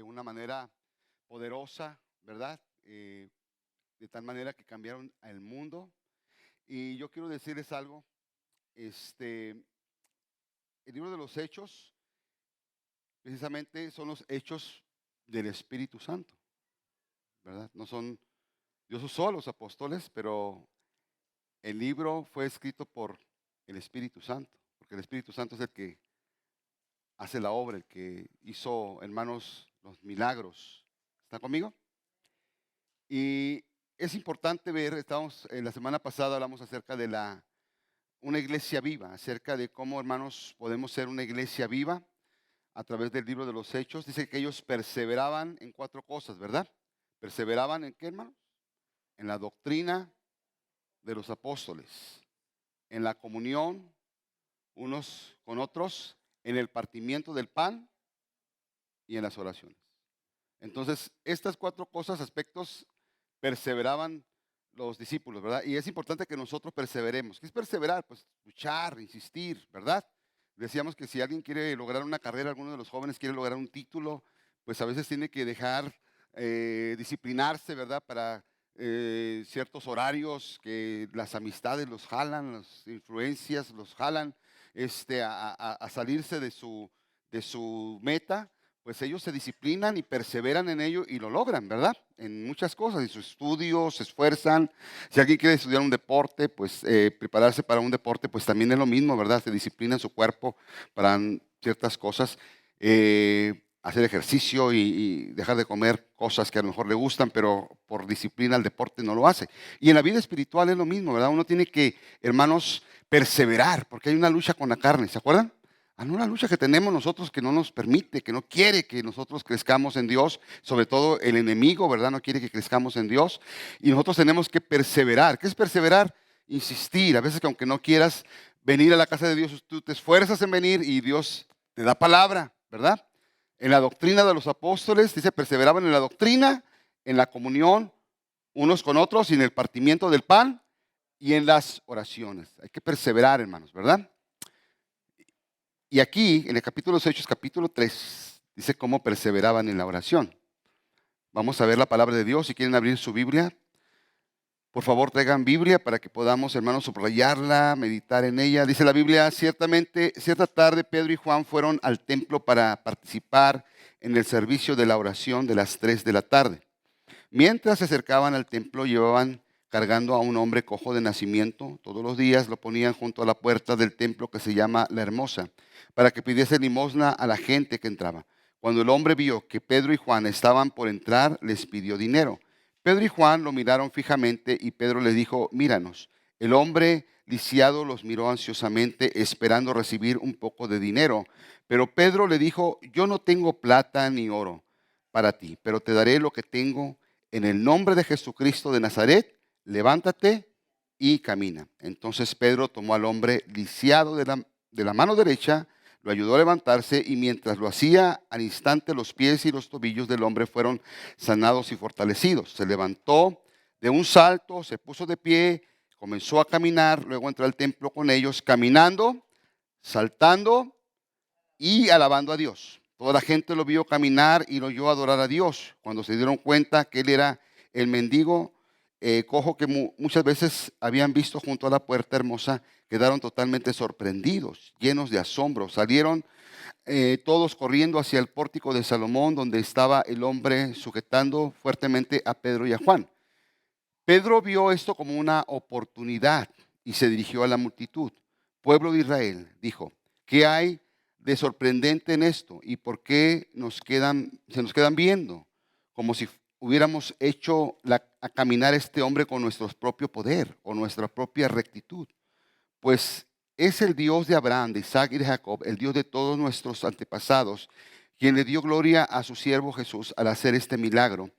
de una manera poderosa, ¿verdad? De tal manera que cambiaron al mundo. Y yo quiero decirles algo, el libro de los Hechos, precisamente son los hechos del Espíritu Santo, ¿verdad? No son, Dios usó a los apóstoles, pero el libro fue escrito por el Espíritu Santo, porque el Espíritu Santo es el que hace la obra, el que hizo, hermanos, los milagros. ¿Está conmigo? Y es importante ver, estamos, la semana pasada hablamos acerca de una iglesia viva, acerca de cómo, hermanos, podemos ser una iglesia viva a través del libro de los Hechos. Dice que ellos perseveraban en cuatro cosas, ¿verdad? ¿Perseveraban en qué, hermanos? En la doctrina de los apóstoles, en la comunión unos con otros, en el partimiento del pan y en las oraciones. Entonces, estas cuatro cosas, aspectos, perseveraban los discípulos, ¿verdad? Y es importante que nosotros perseveremos. ¿Qué es perseverar? Pues luchar, insistir, ¿verdad? Decíamos que si alguien quiere lograr una carrera, alguno de los jóvenes quiere lograr un título, pues a veces tiene que dejar disciplinarse, ¿verdad? Para ciertos horarios que las amistades los jalan, las influencias los jalan a salirse de su meta. Pues ellos se disciplinan y perseveran en ello y lo logran, ¿verdad? En muchas cosas, en sus estudios, se esfuerzan. Si alguien quiere estudiar un deporte, pues prepararse para un deporte, pues también es lo mismo, ¿verdad? Se disciplina en su cuerpo para ciertas cosas, hacer ejercicio y dejar de comer cosas que a lo mejor le gustan, pero por disciplina el deporte no lo hace. Y en la vida espiritual es lo mismo, ¿verdad? Uno tiene que, hermanos, perseverar, porque hay una lucha con la carne, ¿se acuerdan? Una lucha que tenemos nosotros que no nos permite, que no quiere que nosotros crezcamos en Dios, sobre todo el enemigo, ¿verdad? No quiere que crezcamos en Dios y nosotros tenemos que perseverar. ¿Qué es perseverar? Insistir. A veces que aunque no quieras venir a la casa de Dios, tú te esfuerzas en venir y Dios te da palabra, ¿verdad? En la doctrina de los apóstoles, dice, perseveraban en la doctrina, en la comunión unos con otros y en el partimiento del pan y en las oraciones. Hay que perseverar, hermanos, ¿verdad? Y aquí, en el capítulo de los Hechos, capítulo 3, dice cómo perseveraban en la oración. Vamos a ver la palabra de Dios. Si quieren abrir su Biblia, por favor traigan Biblia para que podamos, hermanos, subrayarla, meditar en ella. Dice la Biblia, ciertamente, cierta tarde Pedro y Juan fueron al templo para participar en el servicio de la oración de las 3 de la tarde. Mientras se acercaban al templo, llevaban cargando a un hombre cojo de nacimiento. Todos los días lo ponían junto a la puerta del templo que se llama La Hermosa, para que pidiese limosna a la gente que entraba. Cuando el hombre vio que Pedro y Juan estaban por entrar, les pidió dinero. Pedro y Juan lo miraron fijamente y Pedro les dijo, míranos. El hombre lisiado los miró ansiosamente, esperando recibir un poco de dinero. Pero Pedro le dijo, yo no tengo plata ni oro para ti, pero te daré lo que tengo. En el nombre de Jesucristo de Nazaret, levántate y camina. Entonces Pedro tomó al hombre lisiado de la mano derecha, lo ayudó a levantarse y mientras lo hacía, al instante los pies y los tobillos del hombre fueron sanados y fortalecidos. Se levantó de un salto, se puso de pie, comenzó a caminar, luego entró al templo con ellos, caminando, saltando y alabando a Dios. Toda la gente lo vio caminar y lo oyó adorar a Dios. Cuando se dieron cuenta que él era el mendigo cojo que muchas veces habían visto junto a la puerta hermosa, quedaron totalmente sorprendidos, llenos de asombro. Salieron todos corriendo hacia el pórtico de Salomón, donde estaba el hombre sujetando fuertemente a Pedro y a Juan. Pedro vio esto como una oportunidad y se dirigió a la multitud. Pueblo de Israel, dijo, ¿qué hay de sorprendente en esto? ¿Y por qué se nos quedan viendo? Como si hubiéramos hecho a caminar este hombre con nuestro propio poder o nuestra propia rectitud. Pues es el Dios de Abraham, de Isaac y de Jacob, el Dios de todos nuestros antepasados, quien le dio gloria a su siervo Jesús al hacer este milagro.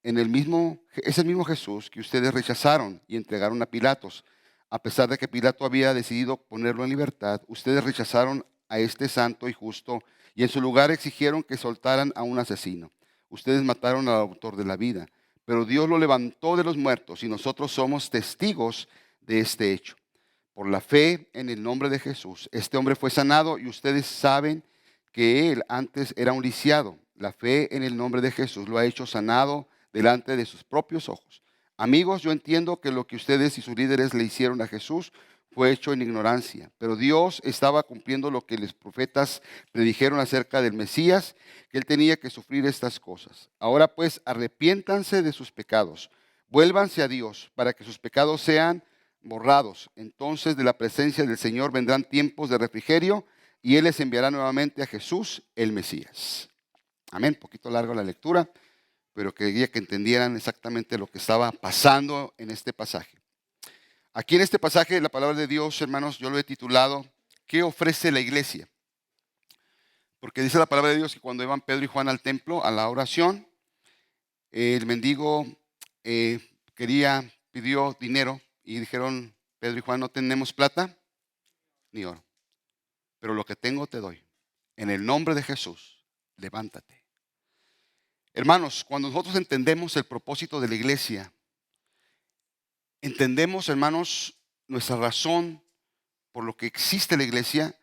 Es el mismo Jesús que ustedes rechazaron y entregaron a Pilatos. A pesar de que Pilato había decidido ponerlo en libertad, ustedes rechazaron a este santo y justo y en su lugar exigieron que soltaran a un asesino. Ustedes mataron al autor de la vida, pero Dios lo levantó de los muertos y nosotros somos testigos de este hecho. Por la fe en el nombre de Jesús, este hombre fue sanado y ustedes saben que él antes era un lisiado. La fe en el nombre de Jesús lo ha hecho sanado delante de sus propios ojos. Amigos, yo entiendo que lo que ustedes y sus líderes le hicieron a Jesús fue hecho en ignorancia, pero Dios estaba cumpliendo lo que los profetas predijeron acerca del Mesías, que él tenía que sufrir estas cosas. Ahora pues, arrepiéntanse de sus pecados, vuélvanse a Dios para que sus pecados sean borrados. Entonces de la presencia del Señor vendrán tiempos de refrigerio y Él les enviará nuevamente a Jesús, el Mesías. Amén. Poquito largo la lectura, pero quería que entendieran exactamente lo que estaba pasando en este pasaje. Aquí en este pasaje, la palabra de Dios, hermanos, yo lo he titulado, ¿qué ofrece la iglesia? Porque dice la palabra de Dios que cuando iban Pedro y Juan al templo, a la oración, el mendigo pidió dinero y dijeron Pedro y Juan, no tenemos plata ni oro, pero lo que tengo te doy. En el nombre de Jesús, levántate. Hermanos, cuando nosotros entendemos el propósito de la iglesia, entendemos, hermanos, nuestra razón por lo que existe la iglesia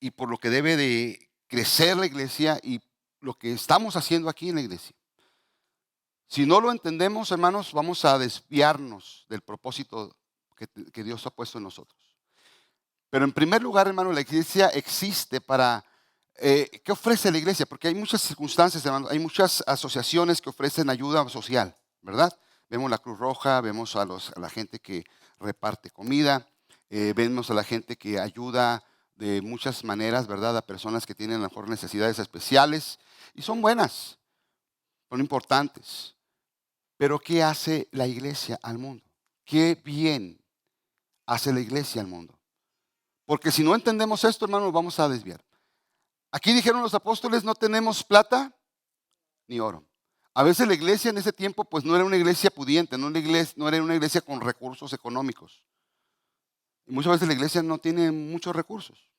y por lo que debe de crecer la iglesia y lo que estamos haciendo aquí en la iglesia. Si no lo entendemos, hermanos, vamos a desviarnos del propósito que Dios ha puesto en nosotros. Pero en primer lugar, hermano, la iglesia existe para... ¿qué ofrece la iglesia? Porque hay muchas circunstancias, hermano, hay muchas asociaciones que ofrecen ayuda social, ¿verdad? Vemos la Cruz Roja, vemos a la gente que reparte comida, vemos a la gente que ayuda de muchas maneras, ¿verdad? A personas que tienen a lo mejor necesidades especiales y son buenas, son importantes. Pero ¿qué hace la iglesia al mundo? ¿Qué bien hace la iglesia al mundo? Porque si no entendemos esto, hermano, nos vamos a desviar. Aquí dijeron los apóstoles, no tenemos plata ni oro. A veces la iglesia en ese tiempo pues no era una iglesia pudiente, no era una iglesia con recursos económicos. Y muchas veces la iglesia no tiene muchos recursos,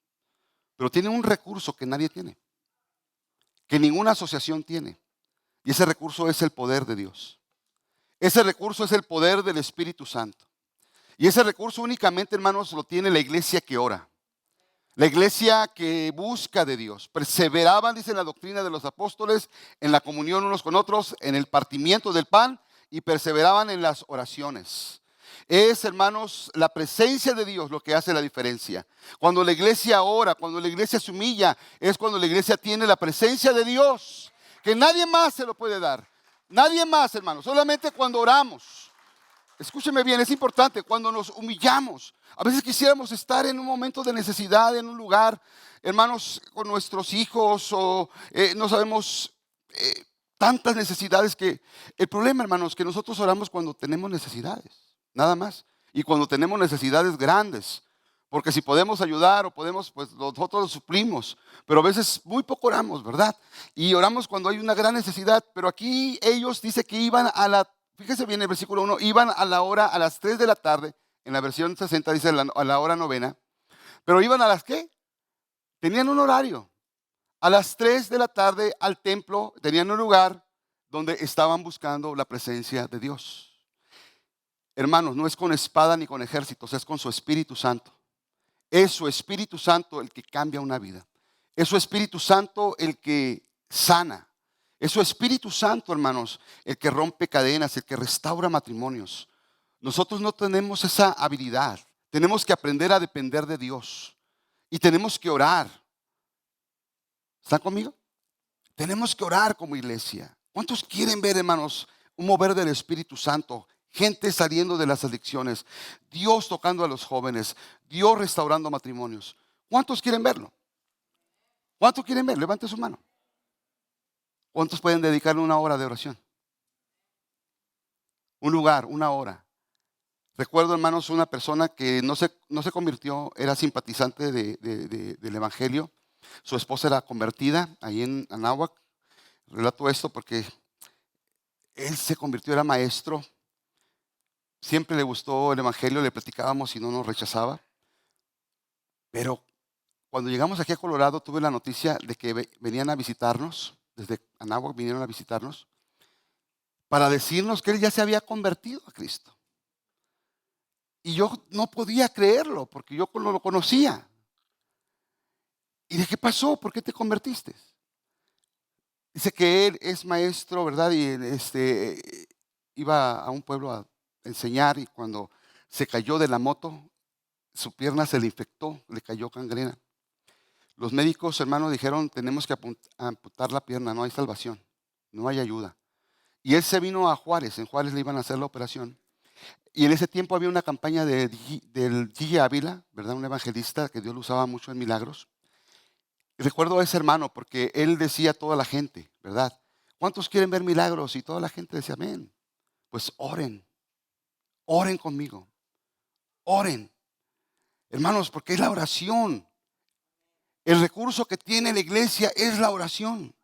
pero tiene un recurso que nadie tiene, que ninguna asociación tiene. Y ese recurso es el poder de Dios. Ese recurso es el poder del Espíritu Santo. Y ese recurso únicamente, hermanos, lo tiene la iglesia que ora. La iglesia que busca de Dios. Perseveraban, dice la doctrina de los apóstoles, en la comunión unos con otros, en el partimiento del pan y perseveraban en las oraciones. Es, hermanos, la presencia de Dios lo que hace la diferencia. Cuando la iglesia ora, cuando la iglesia se humilla, es cuando la iglesia tiene la presencia de Dios, que nadie más se lo puede dar. Nadie más, hermanos, solamente cuando oramos. Escúcheme bien, es importante cuando nos humillamos. A veces quisiéramos estar en un momento de necesidad, en un lugar, hermanos, con nuestros hijos o no sabemos tantas necesidades que... El problema, hermanos, es que nosotros oramos cuando tenemos necesidades, nada más. Y cuando tenemos necesidades grandes. Porque si podemos ayudar o podemos, pues nosotros lo suplimos. Pero a veces muy poco oramos, ¿verdad? Y oramos cuando hay una gran necesidad. Pero aquí ellos dice que iban fíjese bien el versículo 1, iban a la hora, a las 3 de la tarde. En la versión 60 dice a la hora novena. Pero iban a las ¿qué? Tenían un horario. A las 3 de la tarde al templo tenían un lugar donde estaban buscando la presencia de Dios. Hermanos, no es con espada ni con ejércitos, es con su Espíritu Santo. Es su Espíritu Santo el que cambia una vida. Es su Espíritu Santo el que sana. Es su Espíritu Santo, hermanos, el que rompe cadenas, el que restaura matrimonios. Nosotros no tenemos esa habilidad. Tenemos que aprender a depender de Dios. Y tenemos que orar. ¿Están conmigo? Tenemos que orar como iglesia. ¿Cuántos quieren ver, hermanos, un mover del Espíritu Santo? Gente saliendo de las adicciones, Dios tocando a los jóvenes, Dios restaurando matrimonios. ¿Cuántos quieren verlo? ¿Cuántos quieren verlo? Levante su mano. ¿Cuántos pueden dedicarle una hora de oración? Un lugar, una hora. Recuerdo, hermanos, una persona que no se convirtió, era simpatizante del Evangelio. Su esposa era convertida ahí en Anáhuac. Relato esto porque él se convirtió, era maestro. Siempre le gustó el Evangelio, le platicábamos y no nos rechazaba. Pero cuando llegamos aquí a Colorado, tuve la noticia de que venían a visitarnos, desde Anáhuac vinieron a visitarnos, para decirnos que él ya se había convertido a Cristo. Y yo no podía creerlo, porque yo no lo conocía. ¿Y de qué pasó? ¿Por qué te convertiste? Dice que él es maestro, ¿verdad? Y iba a un pueblo a enseñar y cuando se cayó de la moto, su pierna se le infectó, le cayó gangrena. Los médicos, hermanos, dijeron, tenemos que amputar la pierna, no hay salvación, no hay ayuda. Y él se vino a Juárez, en Juárez le iban a hacer la operación. Y en ese tiempo había una campaña del G. Ávila, ¿verdad? Un evangelista que Dios lo usaba mucho en milagros. Y recuerdo a ese hermano porque él decía a toda la gente, ¿verdad? ¿Cuántos quieren ver milagros? Y toda la gente decía, amén. Pues oren, oren conmigo, oren. Hermanos, porque es la oración. El recurso que tiene la iglesia es la oración.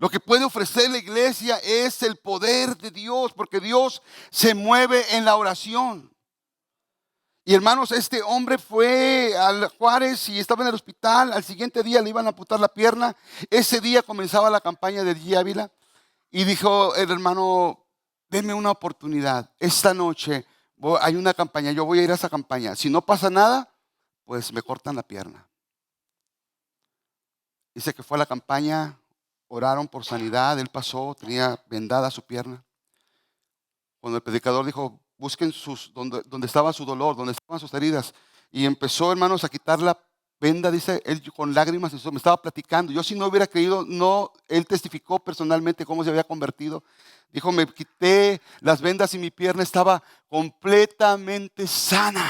Lo que puede ofrecer la iglesia es el poder de Dios, porque Dios se mueve en la oración. Y hermanos, este hombre fue al Juárez y estaba en el hospital. Al siguiente día le iban a amputar la pierna. Ese día comenzaba la campaña de G. Ávila. Y dijo el hermano, denme una oportunidad. Esta noche hay una campaña, yo voy a ir a esa campaña. Si no pasa nada, pues me cortan la pierna. Dice que fue a la campaña, oraron por sanidad, él pasó, tenía vendada su pierna. Cuando el predicador dijo, busquen donde estaba su dolor, donde estaban sus heridas. Y empezó, hermanos, a quitar la venda, dice él con lágrimas, me estaba platicando. Yo si no hubiera creído, no, él testificó personalmente cómo se había convertido. Dijo, me quité las vendas y mi pierna estaba completamente sana,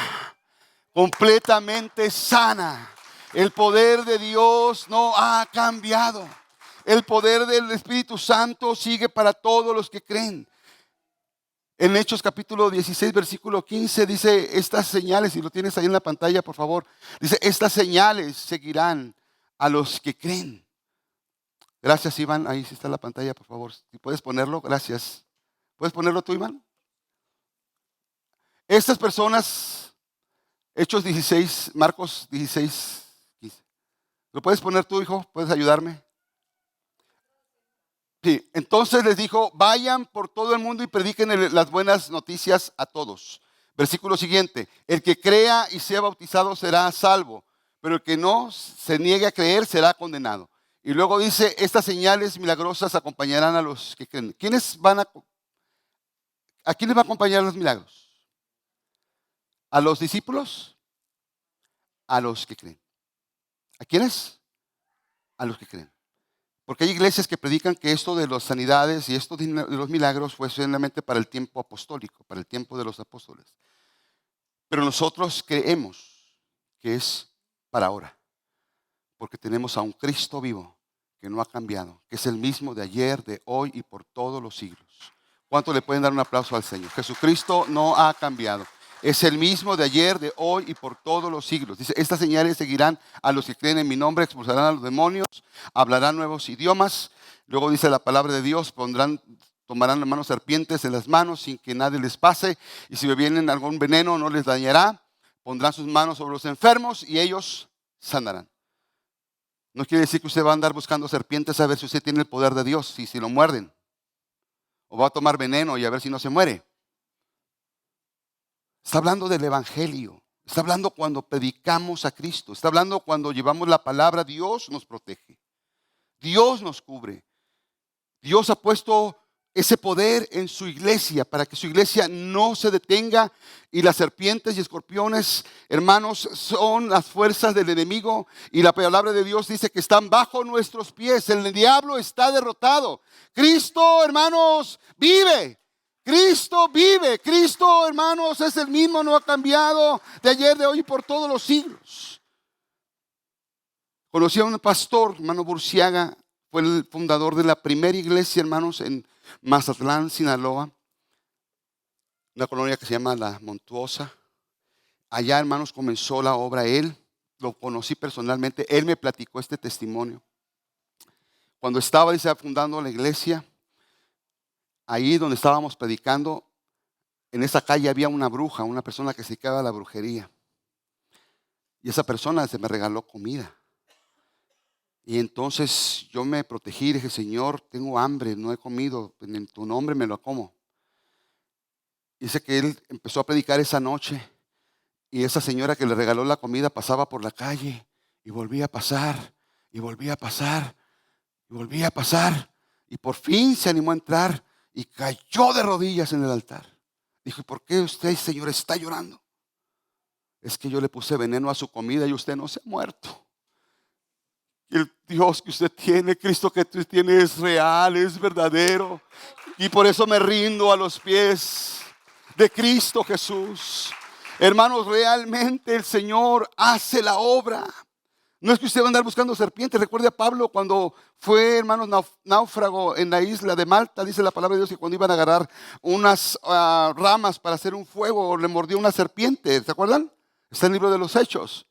completamente sana. El poder de Dios no ha cambiado. El poder del Espíritu Santo sigue para todos los que creen. En Hechos capítulo 16, versículo 15 dice, estas señales, si lo tienes ahí en la pantalla, por favor, dice, estas señales seguirán a los que creen. Gracias, Iván, ahí sí está la pantalla, por favor. Si puedes ponerlo, gracias. ¿Puedes ponerlo tú, Iván? Estas personas, Hechos 16, Marcos 16, 15. ¿Lo puedes poner tú, hijo? ¿Puedes ayudarme? Sí, entonces les dijo, vayan por todo el mundo y prediquen las buenas noticias a todos. Versículo siguiente, el que crea y sea bautizado será salvo, pero el que no se niegue a creer será condenado. Y luego dice, estas señales milagrosas acompañarán a los que creen. ¿A quiénes va a acompañar los milagros? ¿A los discípulos? A los que creen. ¿A quiénes? A los que creen. Porque hay iglesias que predican que esto de las sanidades y esto de los milagros fue solamente para el tiempo apostólico, para el tiempo de los apóstoles. Pero nosotros creemos que es para ahora, porque tenemos a un Cristo vivo que no ha cambiado, que es el mismo de ayer, de hoy y por todos los siglos. ¿Cuánto le pueden dar un aplauso al Señor? Jesucristo no ha cambiado. Es el mismo de ayer, de hoy y por todos los siglos. Dice, estas señales seguirán a los que creen en mi nombre, expulsarán a los demonios, hablarán nuevos idiomas. Luego dice la palabra de Dios, tomarán las manos serpientes en las manos sin que nadie les pase. Y si bebieren algún veneno no les dañará. Pondrán sus manos sobre los enfermos y ellos sanarán. No quiere decir que usted va a andar buscando serpientes a ver si usted tiene el poder de Dios y si lo muerden. O va a tomar veneno y a ver si no se muere. Está hablando del evangelio. Está hablando cuando predicamos a Cristo. Está hablando cuando llevamos la palabra. Dios nos protege. Dios nos cubre. Dios ha puesto ese poder en su iglesia para que su iglesia no se detenga. Y las serpientes y escorpiones, hermanos, son las fuerzas del enemigo. Y la palabra de Dios dice que están bajo nuestros pies. El diablo está derrotado. Cristo, hermanos, vive. Cristo vive. Cristo, hermanos, es el mismo, no ha cambiado de ayer, de hoy y por todos los siglos. Conocí a un pastor, hermano Burciaga, fue el fundador de la primera iglesia, hermanos, en Mazatlán, Sinaloa, una colonia que se llama La Montuosa. Allá, hermanos, comenzó la obra él. Lo conocí personalmente. Él me platicó este testimonio. Cuando estaba, dice, fundando la iglesia, ahí donde estábamos predicando, en esa calle había una bruja, una persona que se dedicaba a la brujería. Y esa persona se me regaló comida. Y entonces yo me protegí y dije, Señor, tengo hambre, no he comido, en tu nombre me lo como. Dice que él empezó a predicar esa noche y esa señora que le regaló la comida pasaba por la calle y volvía a pasar y volvía a pasar. Y volví a pasar y por fin se animó a entrar y cayó de rodillas en el altar. Dijo, ¿y por qué usted, Señor, está llorando? Es que yo le puse veneno a su comida y usted no se ha muerto. Y el Dios que usted tiene, Cristo que usted tiene es real, es verdadero. Y por eso me rindo a los pies de Cristo Jesús. Hermanos, realmente el Señor hace la obra. No es que usted va a andar buscando serpientes. Recuerde a Pablo cuando fue, hermanos, náufrago en la isla de Malta. Dice la palabra de Dios que cuando iban a agarrar unas ramas para hacer un fuego, le mordió una serpiente. ¿Se acuerdan? Está en el libro de los Hechos.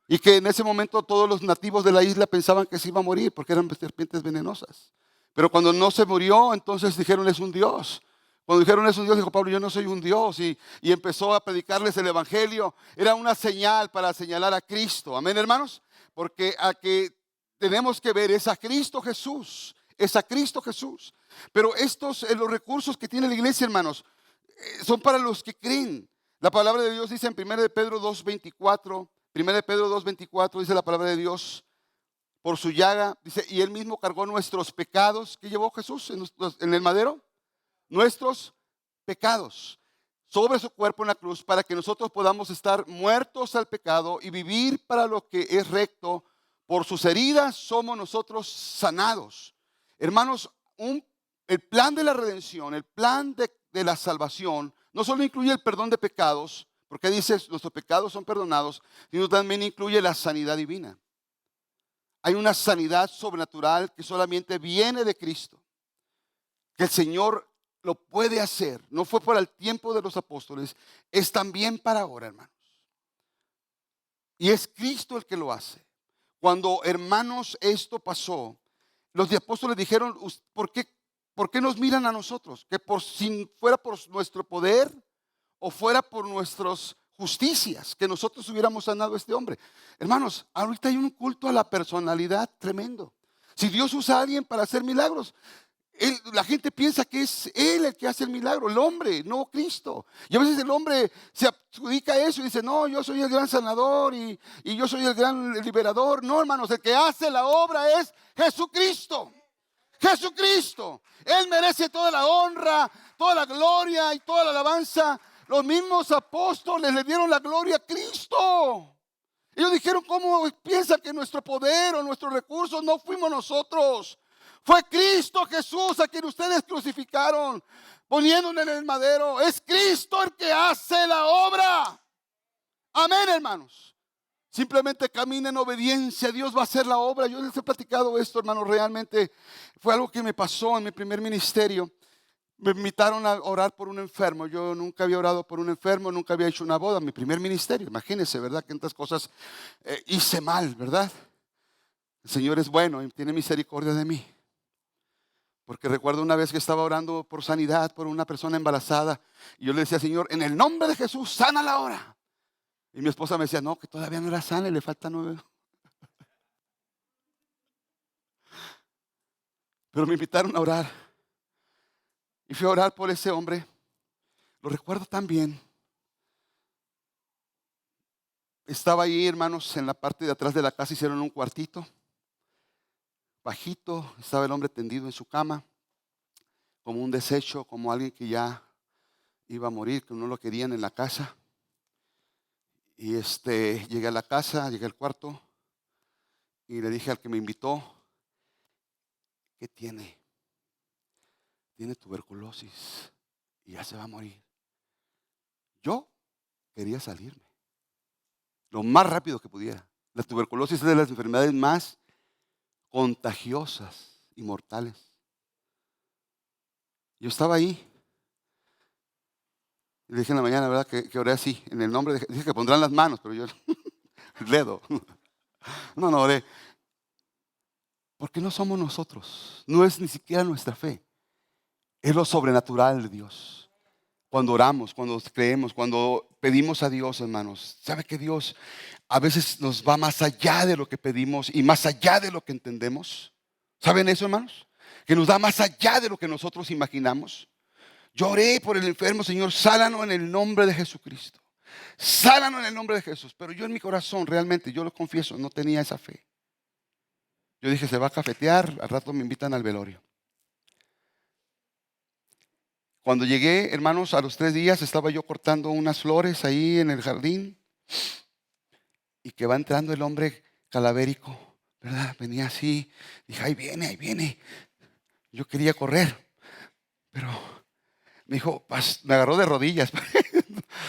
Y que en ese momento todos los nativos de la isla pensaban que se iba a morir porque eran serpientes venenosas. Pero cuando no se murió, entonces dijeron, es un Dios. Cuando dijeron, es un Dios, dijo Pablo, yo no soy un Dios. Y empezó a predicarles el evangelio. Era una señal para señalar a Cristo. Amén, hermanos. Porque a que tenemos que ver es a Cristo Jesús. Es a Cristo Jesús. Pero estos, los recursos que tiene la iglesia, hermanos, son para los que creen. La palabra de Dios dice en 1 de Pedro 2:24. 1 de Pedro 2:24 dice la palabra de Dios. Por su llaga, dice, y él mismo cargó nuestros pecados. ¿Qué llevó Jesús en el madero? Nuestros pecados sobre su cuerpo en la cruz, para que nosotros podamos estar muertos al pecado y vivir para lo que es recto. Por sus heridas somos nosotros sanados. Hermanos, el plan de la redención, el plan de la salvación, no solo incluye el perdón de pecados, porque dice nuestros pecados son perdonados, sino también incluye la sanidad divina. Hay una sanidad sobrenatural que solamente viene de Cristo, que el Señor lo puede hacer. No fue para el tiempo de los apóstoles, es también para ahora, hermanos. Y es Cristo el que lo hace. Cuando, hermanos, esto pasó, los apóstoles dijeron, ¿por qué nos miran a nosotros? Que si fuera por nuestro poder o fuera por nuestras justicias, que nosotros hubiéramos sanado a este hombre. Hermanos, ahorita hay un culto a la personalidad tremendo. Si Dios usa a alguien para hacer milagros, la gente piensa que es Él el que hace el milagro, el hombre, no Cristo. Y a veces el hombre se adjudica eso y dice, no, yo soy el gran sanador y yo soy el gran liberador. No, hermanos, el que hace la obra es Jesucristo. Jesucristo. Él merece toda la honra, toda la gloria y toda la alabanza. Los mismos apóstoles le dieron la gloria a Cristo. Ellos dijeron, ¿cómo piensan que nuestro poder o nuestros recursos no fuimos nosotros? Fue Cristo Jesús a quien ustedes crucificaron, poniéndole en el madero. Es Cristo el que hace la obra. Amén, hermanos. Simplemente camina en obediencia. Dios va a hacer la obra. Yo les he platicado esto, hermanos. Realmente fue algo que me pasó en mi primer ministerio. Me invitaron a orar por un enfermo. Yo nunca había orado por un enfermo, nunca había hecho una boda. Mi primer ministerio, imagínense, ¿verdad? Que tantas cosas hice mal, ¿verdad? El Señor es bueno y tiene misericordia de mí. Porque recuerdo una vez que estaba orando por sanidad por una persona embarazada. Y yo le decía, Señor, en el nombre de Jesús, sánala ahora. Y mi esposa me decía, no, que todavía no era sana y le falta 9. Pero me invitaron a orar. Y fui a orar por ese hombre. Lo recuerdo tan bien. Estaba ahí, hermanos, en la parte de atrás de la casa. Hicieron un cuartito bajito. Estaba el hombre tendido en su cama, como un desecho, como alguien que ya iba a morir, que no lo querían en la casa. Y llegué a la casa, llegué al cuarto y le dije al que me invitó, ¿qué tiene? Tiene tuberculosis y ya se va a morir. Yo quería salirme lo más rápido que pudiera. La tuberculosis es de las enfermedades más contagiosas y mortales. Yo estaba ahí. Le dije en la mañana, ¿verdad? Que oré así, en el nombre de... Dije que pondrán las manos, pero yo... el dedo. No, oré. Porque no somos nosotros. No es ni siquiera nuestra fe. Es lo sobrenatural de Dios. Cuando oramos, cuando creemos, cuando pedimos a Dios, hermanos. ¿Sabe que Dios a veces nos va más allá de lo que pedimos y más allá de lo que entendemos? ¿Saben eso, hermanos? Que nos da más allá de lo que nosotros imaginamos. Yo oré por el enfermo, Señor, sánalo en el nombre de Jesucristo. Sánalo en el nombre de Jesús. Pero yo en mi corazón, realmente, yo lo confieso, no tenía esa fe. Yo dije, se va a cafetear, al rato me invitan al velorio. Cuando llegué, hermanos, a los 3 días estaba yo cortando unas flores ahí en el jardín y que va entrando el hombre calavérico, ¿verdad? Venía así, dije, ahí viene, ahí viene. Yo quería correr, pero me dijo, me agarró de rodillas.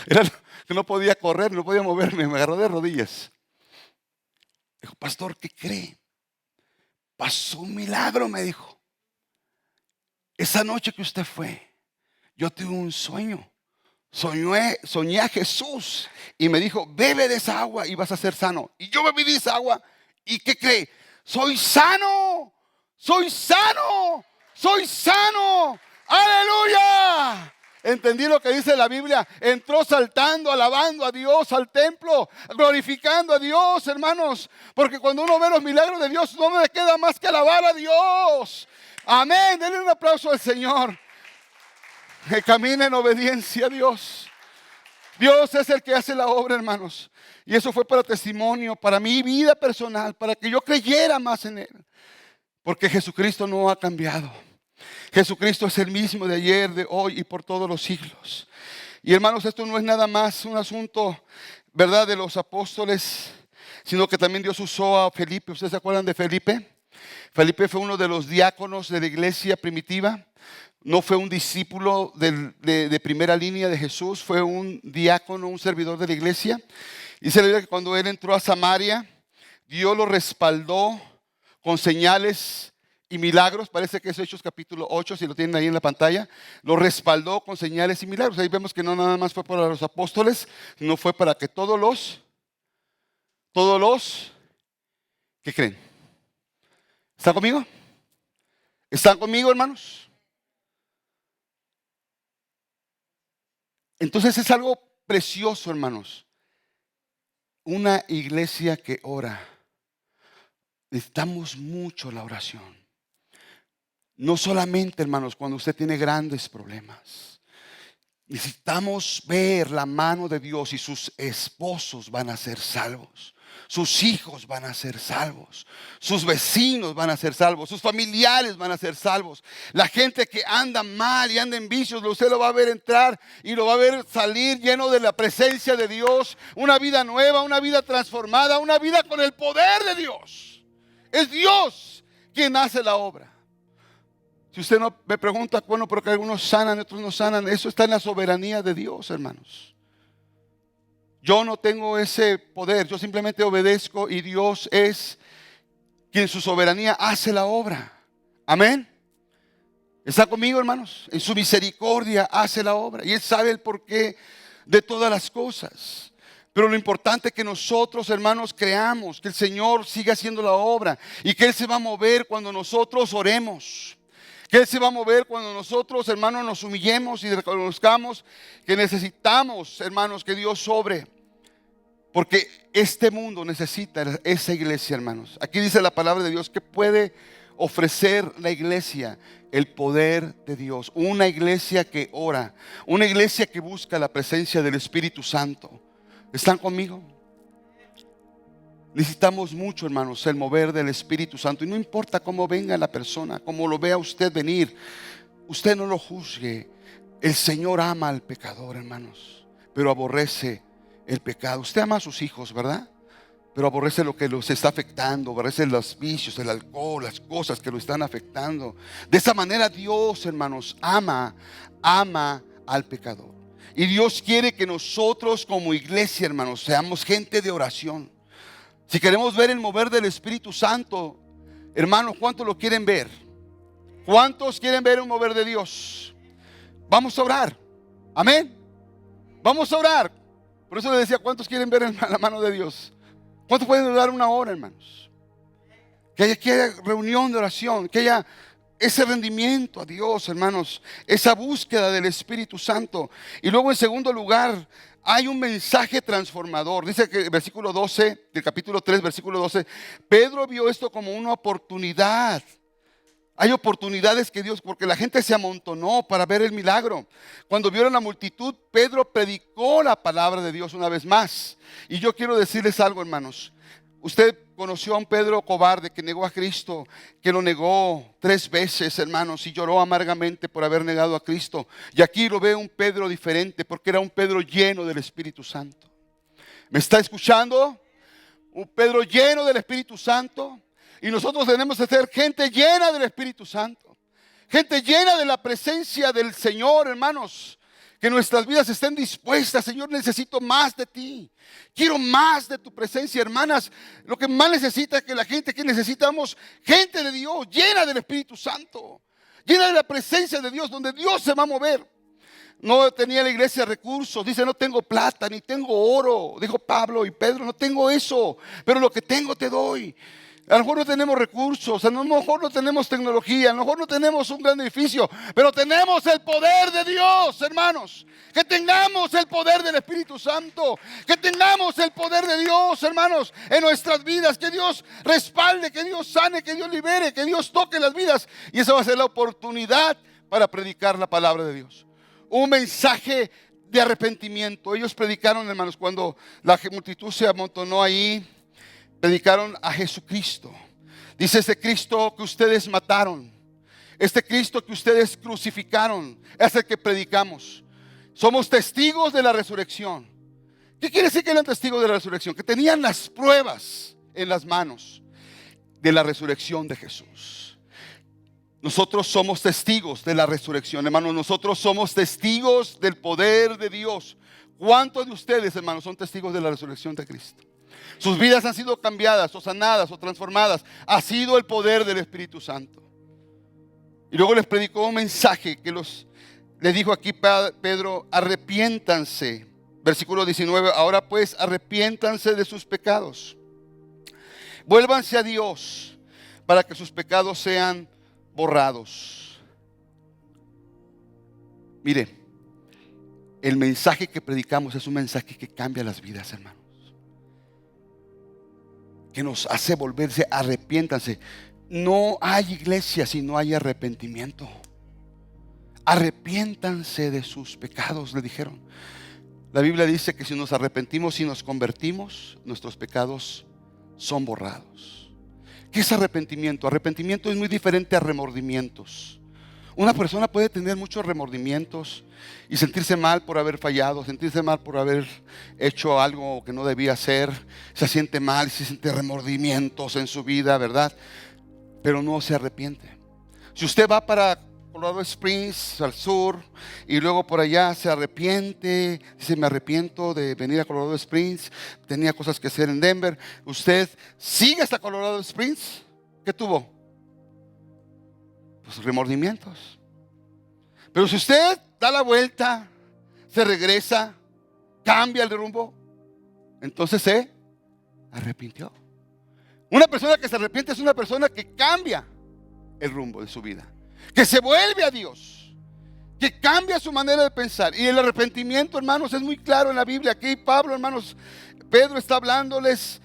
Era que no podía correr, no podía moverme, me agarró de rodillas. Dijo, pastor, ¿qué cree? Pasó un milagro, me dijo. Esa noche que usted fue, yo tuve un sueño. Soñé a Jesús y me dijo, bebe de esa agua y vas a ser sano. Y yo bebí de esa agua. ¿Y qué cree? Soy sano, soy sano, soy sano. ¡Aleluya! Entendí lo que dice la Biblia. Entró saltando, alabando a Dios al templo, glorificando a Dios, hermanos. Porque cuando uno ve los milagros de Dios, no le queda más que alabar a Dios. Amén. Denle un aplauso al Señor. Que camine en obediencia a Dios. Dios es el que hace la obra, hermanos. Y eso fue para testimonio, para mi vida personal, para que yo creyera más en Él. Porque Jesucristo no ha cambiado. Jesucristo es el mismo de ayer, de hoy y por todos los siglos. Y hermanos, esto no es nada más un asunto, ¿verdad?, de los apóstoles, sino que también Dios usó a Felipe. ¿Ustedes se acuerdan de Felipe? Felipe fue uno de los diáconos de la iglesia primitiva. No fue un discípulo de primera línea de Jesús, fue un diácono, un servidor de la iglesia. Dice la Biblia que cuando él entró a Samaria, Dios lo respaldó con señales y milagros. Parece que es Hechos capítulo 8, si lo tienen ahí en la pantalla. Lo respaldó con señales y milagros. Ahí vemos que no nada más fue para los apóstoles, sino fue para que todos los, ¿qué creen? ¿Están conmigo? ¿Están conmigo, hermanos? Entonces es algo precioso, hermanos. Una iglesia que ora. Necesitamos mucho la oración. No solamente, hermanos, cuando usted tiene grandes problemas. Necesitamos ver la mano de Dios y sus esposos van a ser salvos. Sus hijos van a ser salvos. Sus vecinos van a ser salvos. Sus familiares van a ser salvos. La gente que anda mal y anda en vicios, usted lo va a ver entrar y lo va a ver salir lleno de la presencia de Dios. Una vida nueva, una vida transformada, una vida con el poder de Dios. Es Dios quien hace la obra. Si usted no me pregunta, bueno, porque algunos sanan, otros no sanan, eso está en la soberanía de Dios, hermanos. Yo no tengo ese poder, yo simplemente obedezco y Dios es quien en su soberanía hace la obra. Amén. ¿Está conmigo, hermanos? En su misericordia hace la obra y Él sabe el porqué de todas las cosas. Pero lo importante es que nosotros, hermanos, creamos que el Señor siga haciendo la obra y que Él se va a mover cuando nosotros oremos. Que Él se va a mover cuando nosotros, hermanos, nos humillemos y reconozcamos que necesitamos, hermanos, que Dios sobre. Porque este mundo necesita esa iglesia, hermanos. Aquí dice la palabra de Dios que puede ofrecer la iglesia el poder de Dios. Una iglesia que ora, una iglesia que busca la presencia del Espíritu Santo. ¿Están conmigo? Necesitamos mucho, hermanos, el mover del Espíritu Santo. Y no importa cómo venga la persona, cómo lo vea usted venir, usted no lo juzgue. El Señor ama al pecador, hermanos, pero aborrece el pecado. Usted ama a sus hijos, ¿verdad? Pero aborrece lo que los está afectando, aborrece los vicios, el alcohol, las cosas que lo están afectando. De esa manera Dios, hermanos, ama al pecador. Y Dios quiere que nosotros como iglesia, hermanos, seamos gente de oración. Si queremos ver el mover del Espíritu Santo, hermanos, ¿cuántos lo quieren ver? ¿Cuántos quieren ver un mover de Dios? Vamos a orar. Amén. Vamos a orar. Por eso le decía, ¿cuántos quieren ver la mano de Dios? ¿Cuántos pueden orar una hora, hermanos? Que haya reunión de oración, que haya ese rendimiento a Dios, hermanos, esa búsqueda del Espíritu Santo. Y luego, en segundo lugar, hay un mensaje transformador. Dice que el versículo 12 del capítulo 3, versículo 12, Pedro vio esto como una oportunidad. Hay oportunidades que Dios, porque la gente se amontonó para ver el milagro. Cuando vieron la multitud, Pedro predicó la palabra de Dios una vez más. Y yo quiero decirles algo, hermanos. Usted conoció a un Pedro cobarde que negó a Cristo, que lo negó 3 veces, hermanos, y lloró amargamente por haber negado a Cristo. Y aquí lo ve un Pedro diferente, porque era un Pedro lleno del Espíritu Santo. ¿Me está escuchando? Un Pedro lleno del Espíritu Santo. Y nosotros tenemos que ser gente llena del Espíritu Santo. Gente llena de la presencia del Señor, hermanos. Que nuestras vidas estén dispuestas. Señor, necesito más de ti. Quiero más de tu presencia, hermanas. Lo que más necesita es que la gente que necesitamos, gente de Dios, llena del Espíritu Santo. Llena de la presencia de Dios, donde Dios se va a mover. No tenía la iglesia recursos. Dice, no tengo plata, ni tengo oro. Dijo Pablo y Pedro, no tengo eso. Pero lo que tengo te doy. A lo mejor no tenemos recursos, a lo mejor no tenemos tecnología, a lo mejor no tenemos un gran edificio, pero tenemos el poder de Dios, hermanos. Que tengamos el poder del Espíritu Santo, que tengamos el poder de Dios, hermanos, en nuestras vidas. Que Dios respalde, que Dios sane, que Dios libere, que Dios toque las vidas. Y esa va a ser la oportunidad para predicar la palabra de Dios. Un mensaje de arrepentimiento. Ellos predicaron, hermanos, cuando la multitud se amontonó ahí. Predicaron a Jesucristo. Dice, este Cristo que ustedes mataron, este Cristo que ustedes crucificaron, es el que predicamos. Somos testigos de la resurrección. ¿Qué quiere decir que eran testigos de la resurrección? Que tenían las pruebas en las manos de la resurrección de Jesús. Nosotros somos testigos de la resurrección, hermanos. Nosotros somos testigos del poder de Dios. ¿Cuántos de ustedes, hermanos, son testigos de la resurrección de Cristo? Sus vidas han sido cambiadas o sanadas o transformadas. Ha sido el poder del Espíritu Santo. Y luego les predicó un mensaje que les dijo aquí Pedro, arrepiéntanse. Versículo 19, ahora pues arrepiéntanse de sus pecados. Vuélvanse a Dios para que sus pecados sean borrados. Mire, el mensaje que predicamos es un mensaje que cambia las vidas, hermanos. Que nos hace volverse, arrepiéntanse. No hay iglesia si no hay arrepentimiento. Arrepiéntanse de sus pecados, le dijeron. La Biblia dice que si nos arrepentimos y nos convertimos, nuestros pecados son borrados. ¿Qué es arrepentimiento? Arrepentimiento es muy diferente a remordimientos. Una persona puede tener muchos remordimientos y sentirse mal por haber fallado, sentirse mal por haber hecho algo que no debía hacer. Se siente mal, se siente remordimientos en su vida, ¿verdad? Pero no se arrepiente. Si usted va para Colorado Springs, al sur, y luego por allá se arrepiente, dice, me arrepiento de venir a Colorado Springs, tenía cosas que hacer en Denver. Usted sigue hasta Colorado Springs. ¿Qué tuvo? Pues remordimientos. Pero si usted da la vuelta, se regresa, cambia el rumbo, entonces se arrepintió. Una persona que se arrepiente es una persona que cambia el rumbo de su vida, que se vuelve a Dios, que cambia su manera de pensar. Y el arrepentimiento, hermanos, es muy claro en la Biblia. Aquí Pablo, hermanos, Pedro está hablándoles,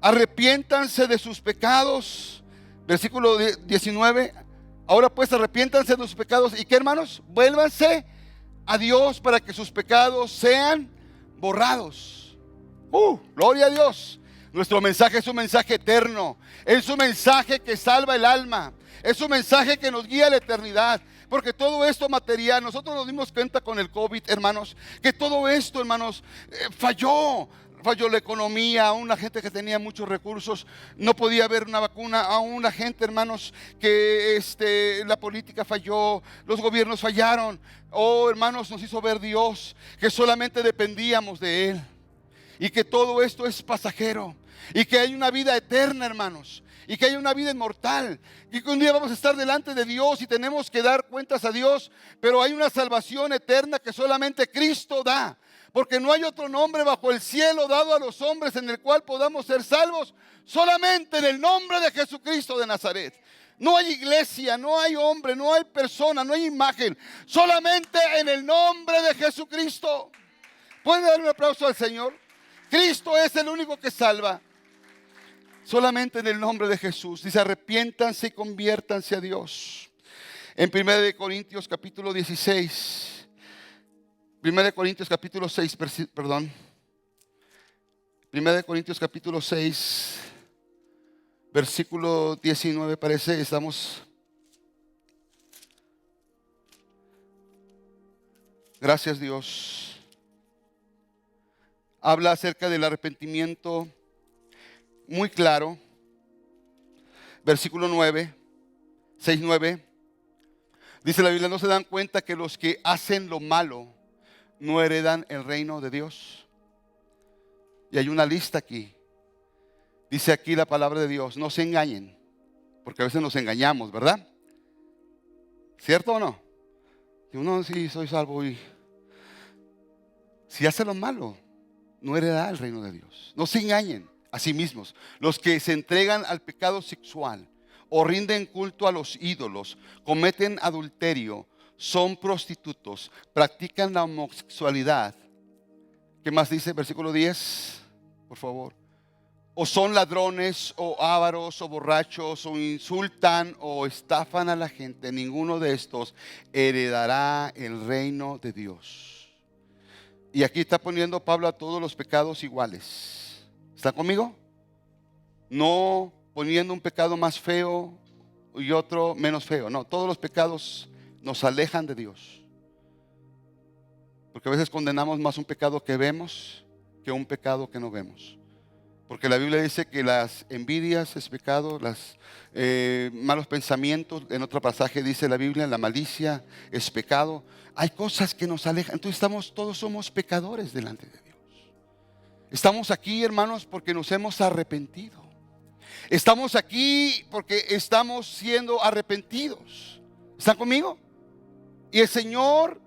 arrepiéntanse de sus pecados. Versículo 19. Ahora pues arrepiéntanse de sus pecados. ¿Y qué, hermanos? Vuélvanse a Dios para que sus pecados sean borrados. Gloria a Dios. Nuestro mensaje es un mensaje eterno. Es un mensaje que salva el alma. Es un mensaje que nos guía a la eternidad. Porque todo esto material, nosotros nos dimos cuenta con el COVID, hermanos, que todo esto, hermanos, falló la economía. Aún la gente que tenía muchos recursos no podía haber una vacuna. Aún la gente, hermanos, que la política falló, los gobiernos fallaron. Hermanos, nos hizo ver Dios que solamente dependíamos de Él y que todo esto es pasajero y que hay una vida eterna, hermanos, y que hay una vida inmortal, y que un día vamos a estar delante de Dios y tenemos que dar cuentas a Dios. Pero hay una salvación eterna que solamente Cristo da, porque no hay otro nombre bajo el cielo dado a los hombres en el cual podamos ser salvos, solamente en el nombre de Jesucristo de Nazaret. No hay iglesia, no hay hombre, no hay persona, no hay imagen, solamente en el nombre de Jesucristo. ¿Pueden dar un aplauso al Señor? Cristo es el único que salva. Solamente en el nombre de Jesús. Dice, arrepiéntanse y conviértanse a Dios. En 1 Corintios capítulo 16. 1 Corintios capítulo 6, perdón. 1 Corintios capítulo 6. Versículo 19 parece, estamos. Gracias Dios. Habla acerca del arrepentimiento muy claro. Versículo 9, 6, 9. Dice la Biblia, ¿no se dan cuenta que los que hacen lo malo no heredan el reino de Dios? Y hay una lista aquí. Dice aquí la palabra de Dios, no se engañen, porque a veces nos engañamos, ¿verdad? ¿Cierto o no? Si uno sí soy salvo y si hace lo malo, no heredará el reino de Dios. No se engañen a sí mismos. Los que se entregan al pecado sexual o rinden culto a los ídolos, cometen adulterio, son prostitutos, practican la homosexualidad. ¿Qué más dice? Versículo 10, por favor. O son ladrones, o ávaros, o borrachos, o insultan, o estafan a la gente. Ninguno de estos heredará el reino de Dios. Y aquí está poniendo Pablo a todos los pecados iguales. ¿Está conmigo? No poniendo un pecado más feo y otro menos feo. No, todos los pecados nos alejan de Dios. Porque a veces condenamos más un pecado que vemos que un pecado que no vemos. Porque la Biblia dice que las envidias es pecado, los malos pensamientos, en otro pasaje dice la Biblia, la malicia es pecado. Hay cosas que nos alejan. Entonces todos somos pecadores delante de Dios. Estamos aquí, hermanos, porque nos hemos arrepentido. Estamos aquí porque estamos siendo arrepentidos. ¿Están conmigo? Y el Señor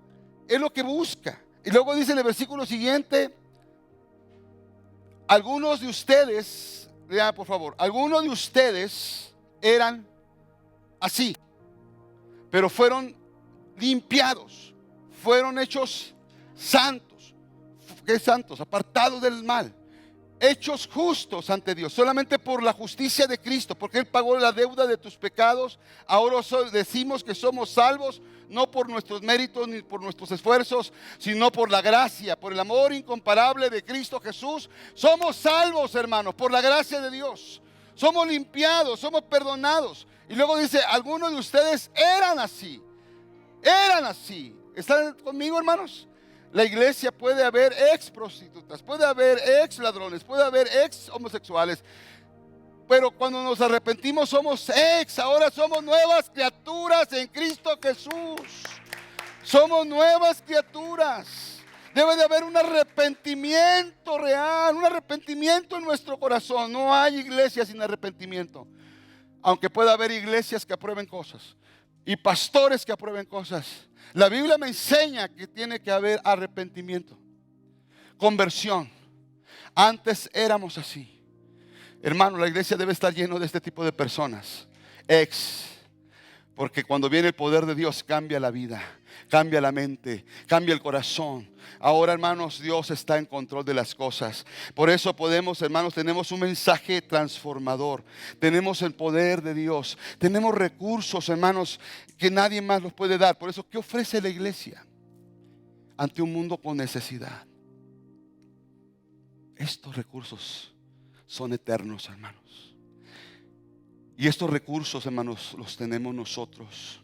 es lo que busca. Y luego dice en el versículo siguiente, algunos de ustedes, vean por favor, algunos de ustedes eran así, pero fueron limpiados, fueron hechos santos. ¿Qué santos? Apartados del mal, hechos justos ante Dios, solamente por la justicia de Cristo, porque Él pagó la deuda de tus pecados. Ahora decimos que somos salvos, no por nuestros méritos ni por nuestros esfuerzos, sino por la gracia, por el amor incomparable de Cristo Jesús. Somos salvos, hermanos, por la gracia de Dios. Somos limpiados, somos perdonados. Y luego dice, algunos de ustedes eran así. Eran así. ¿Están conmigo, hermanos? La iglesia puede haber ex prostitutas, puede haber ex ladrones, puede haber ex homosexuales. Pero cuando nos arrepentimos somos ahora somos nuevas criaturas en Cristo Jesús. Somos nuevas criaturas. Debe de haber un arrepentimiento real, un arrepentimiento en nuestro corazón. No hay iglesia sin arrepentimiento. Aunque pueda haber iglesias que aprueben cosas y pastores que aprueben cosas, la Biblia me enseña que tiene que haber arrepentimiento, conversión. Antes éramos así. Hermano, la iglesia debe estar lleno de este tipo de personas. Porque cuando viene el poder de Dios cambia la vida, cambia la mente, cambia el corazón. Ahora, hermanos, Dios está en control de las cosas. Por eso podemos, hermanos, tenemos un mensaje transformador. Tenemos el poder de Dios. Tenemos recursos, hermanos, que nadie más los puede dar. Por eso, ¿qué ofrece la iglesia ante un mundo con necesidad? Estos recursos son eternos, hermanos. Y estos recursos, hermanos, los tenemos nosotros.